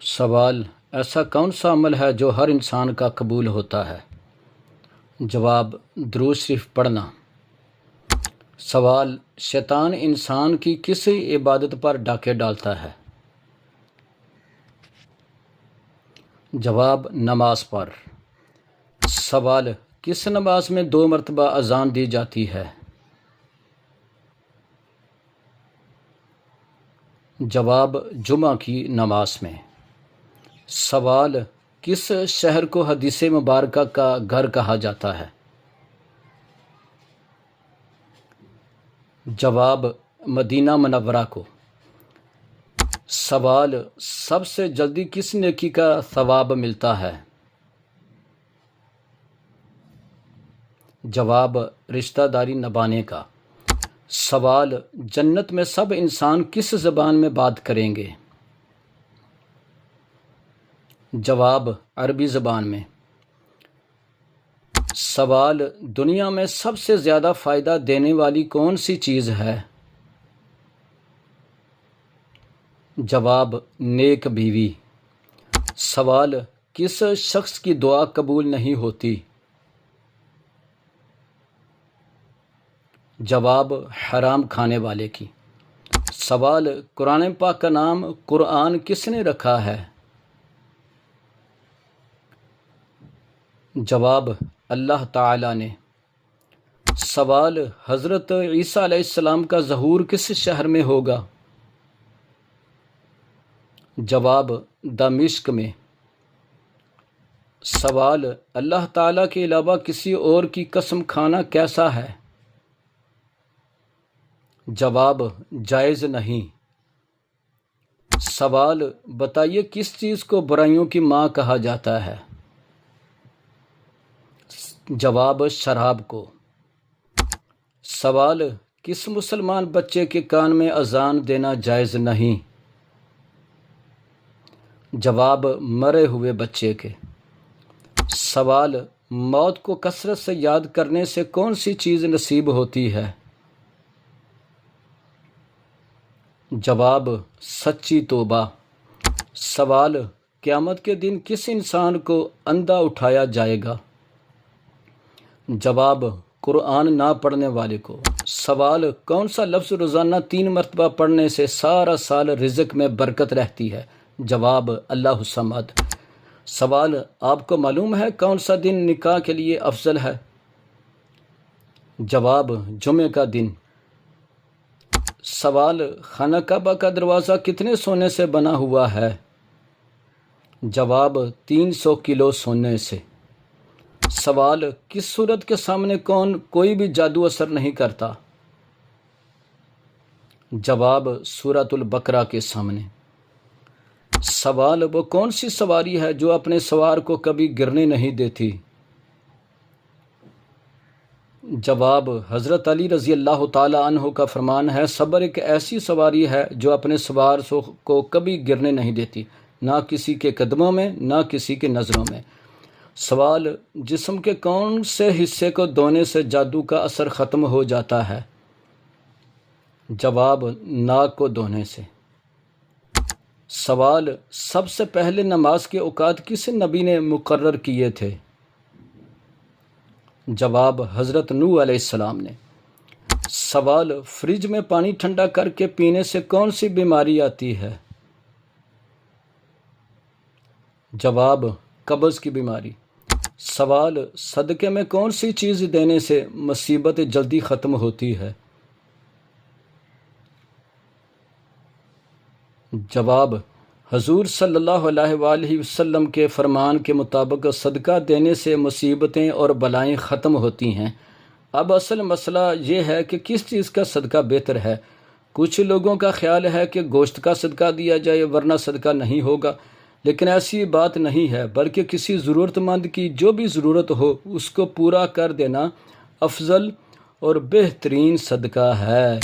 سوال: ایسا کون سا عمل ہے جو ہر انسان کا قبول ہوتا ہے؟ جواب: درود شریف پڑھنا۔ سوال: شیطان انسان کی کس عبادت پر ڈاکے ڈالتا ہے؟ جواب: نماز پر۔ سوال: کس نماز میں 2 مرتبہ اذان دی جاتی ہے؟ جواب: جمعہ کی نماز میں۔ سوال: کس شہر کو حدیث مبارکہ کا گھر کہا جاتا ہے؟ جواب: مدینہ منورہ کو۔ سوال: سب سے جلدی کس نیکی کا ثواب ملتا ہے؟ جواب: رشتہ داری نبھانے کا۔ سوال: جنت میں سب انسان کس زبان میں بات کریں گے؟ جواب: عربی زبان میں۔ سوال: دنیا میں سب سے زیادہ فائدہ دینے والی کون سی چیز ہے؟ جواب: نیک بیوی۔ سوال: کس شخص کی دعا قبول نہیں ہوتی؟ جواب: حرام کھانے والے کی۔ سوال: قرآن پاک کا نام قرآن کس نے رکھا ہے؟ جواب: اللہ تعالی نے۔ سوال: حضرت عیسیٰ علیہ السلام کا ظہور کس شہر میں ہوگا؟ جواب: دمشق میں۔ سوال: اللہ تعالیٰ کے علاوہ کسی اور کی قسم کھانا کیسا ہے؟ جواب: جائز نہیں۔ سوال: بتائیے کس چیز کو برائیوں کی ماں کہا جاتا ہے؟ جواب: شراب کو۔ سوال: کس مسلمان بچے کے کان میں اذان دینا جائز نہیں؟ جواب: مرے ہوئے بچے کے۔ سوال: موت کو کثرت سے یاد کرنے سے کون سی چیز نصیب ہوتی ہے؟ جواب: سچی توبہ۔ سوال: قیامت کے دن کس انسان کو اندھا اٹھایا جائے گا؟ جواب: قرآن نہ پڑھنے والے کو۔ سوال: کون سا لفظ روزانہ 3 مرتبہ پڑھنے سے سارا سال رزق میں برکت رہتی ہے؟ جواب: اللہ الصمد۔ سوال: آپ کو معلوم ہے کون سا دن نکاح کے لیے افضل ہے؟ جواب: جمعے کا دن۔ سوال: خانہ کعبہ کا دروازہ کتنے سونے سے بنا ہوا ہے؟ جواب: 300 کلو سونے سے۔ سوال: کس سورت کے سامنے کوئی بھی جادو اثر نہیں کرتا؟ جواب: سورۃ البقرہ کے سامنے۔ سوال: وہ کون سی سواری ہے جو اپنے سوار کو کبھی گرنے نہیں دیتی؟ جواب: حضرت علی رضی اللہ تعالی عنہ کا فرمان ہے، صبر ایک ایسی سواری ہے جو اپنے سوار کو کبھی گرنے نہیں دیتی، نہ کسی کے قدموں میں نہ کسی کے نظروں میں۔ سوال: جسم کے کون سے حصے کو دھونے سے جادو کا اثر ختم ہو جاتا ہے؟ جواب: ناک کو دھونے سے۔ سوال: سب سے پہلے نماز کے اوقات کس نبی نے مقرر کیے تھے؟ جواب: حضرت نوح علیہ السلام نے۔ سوال: فریج میں پانی ٹھنڈا کر کے پینے سے کون سی بیماری آتی ہے؟ جواب: قبض کی بیماری۔ سوال: صدقے میں کون سی چیز دینے سے مصیبت جلدی ختم ہوتی ہے؟ جواب: حضور صلی اللہ علیہ وآلہ وسلم کے فرمان کے مطابق صدقہ دینے سے مصیبتیں اور بلائیں ختم ہوتی ہیں۔ اب اصل مسئلہ یہ ہے کہ کس چیز کا صدقہ بہتر ہے۔ کچھ لوگوں کا خیال ہے کہ گوشت کا صدقہ دیا جائے ورنہ صدقہ نہیں ہوگا، لیکن ایسی بات نہیں ہے، بلکہ کسی ضرورت مند کی جو بھی ضرورت ہو اس کو پورا کر دینا افضل اور بہترین صدقہ ہے۔